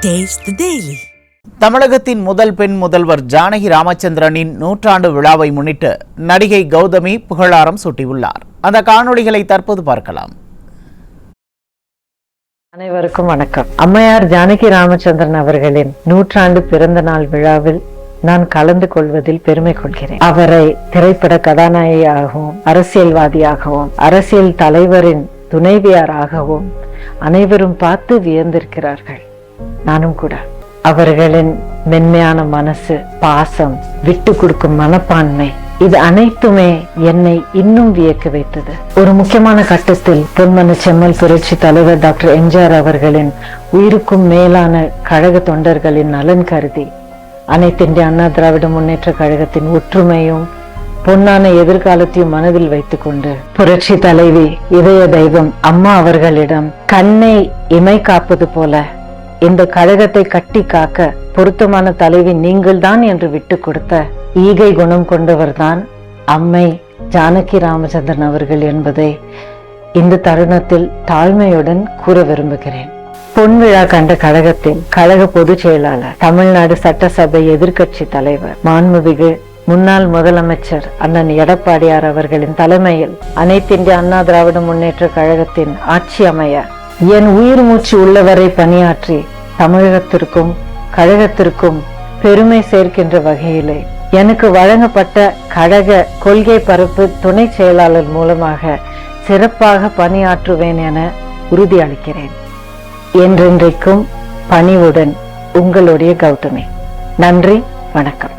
Taste the Daily. தமிழகத்தின் முதல் பெண் முதல்வர் ஜானகி ராமச்சந்திரனின் 100ஆண்டு விழாவை முன்னிட்டு நடிகை கௌதமி புகழாரம் சூட்டியுள்ளார். அந்த காணொளிகளை தற்போது பார்க்கலாம். அனைவருக்கும் வணக்கம். அம்மையார் ஜானகி ராமச்சந்திரன் அவர்களின் 100ஆண்டு பிறந்த நாள் விழாவில் நான் கலந்து கொள்வதில் பெருமை கொள்கிறேன். அவரை திரைப்பட கதாநாயகியாகவும் அரசியல்வாதியாகவும் அரசியல் தலைவரின் துணைவியாராகவும் அனைவரும் பார்த்து வியந்திருக்கிறார்கள். நானும் கூட. அவர்களின் மென்மையான மனசு, பாசம், விட்டு கொடுக்கும் மனப்பான்மை, இது அனைத்துமே என்னை இன்னும் வியக்க வைத்தது. ஒரு முக்கியமான கட்டத்தில் பொன்மன செம்மல் புரட்சி தலைவர் டாக்டர் எம்ஜிஆர் அவர்களின் உயிருக்கும் மேலான கழக தொண்டர்களின் நலன் கருதி அனைத்து இந்திய அண்ணா திராவிட முன்னேற்ற கழகத்தின் ஒற்றுமையும் பொன்னான எதிர்காலத்தையும் மனதில் வைத்துக் கொண்டு புரட்சி தலைவி இதய தெய்வம் அம்மா அவர்களிடம் கண்ணை இமை காப்பது போல இந்த கழகத்தை கட்டி காக்க பொருத்தமான தலைவி நீங்கள் தான் என்று விட்டு கொடுத்த ஈகை குணம் கொண்டவர்தான் அம்மை ஜானகி ராமச்சந்திரன் அவர்கள் என்பதை இந்த தருணத்தில் தாழ்மையுடன் கூற விரும்புகிறேன். பொன்விழா கண்ட கழகத்தில் கழக பொதுச் செயலாளர், தமிழ்நாடு சட்டசபை எதிர்கட்சி தலைவர், மாண்புமிகு முன்னாள் முதலமைச்சர் அண்ணன் எடப்பாடியார் அவர்களின் தலைமையில் அனைத்து இந்திய அண்ணா திராவிட முன்னேற்ற கழகத்தின் ஆட்சி அமைய என் உயிர் மூச்சு உள்ளவரை பணியாற்றி தமிழகத்திற்கும் கழகத்திற்கும் பெருமை சேர்க்கின்ற வகையிலே எனக்கு வழங்கப்பட்ட கழக கொள்கை பரப்பு துணை செயலாளர் மூலமாக சிறப்பாக பணியாற்றுவேன் என உறுதியளிக்கிறேன். என்றென்றைக்கும் பணிவுடன் உங்களுடைய கௌதமி. நன்றி, வணக்கம்.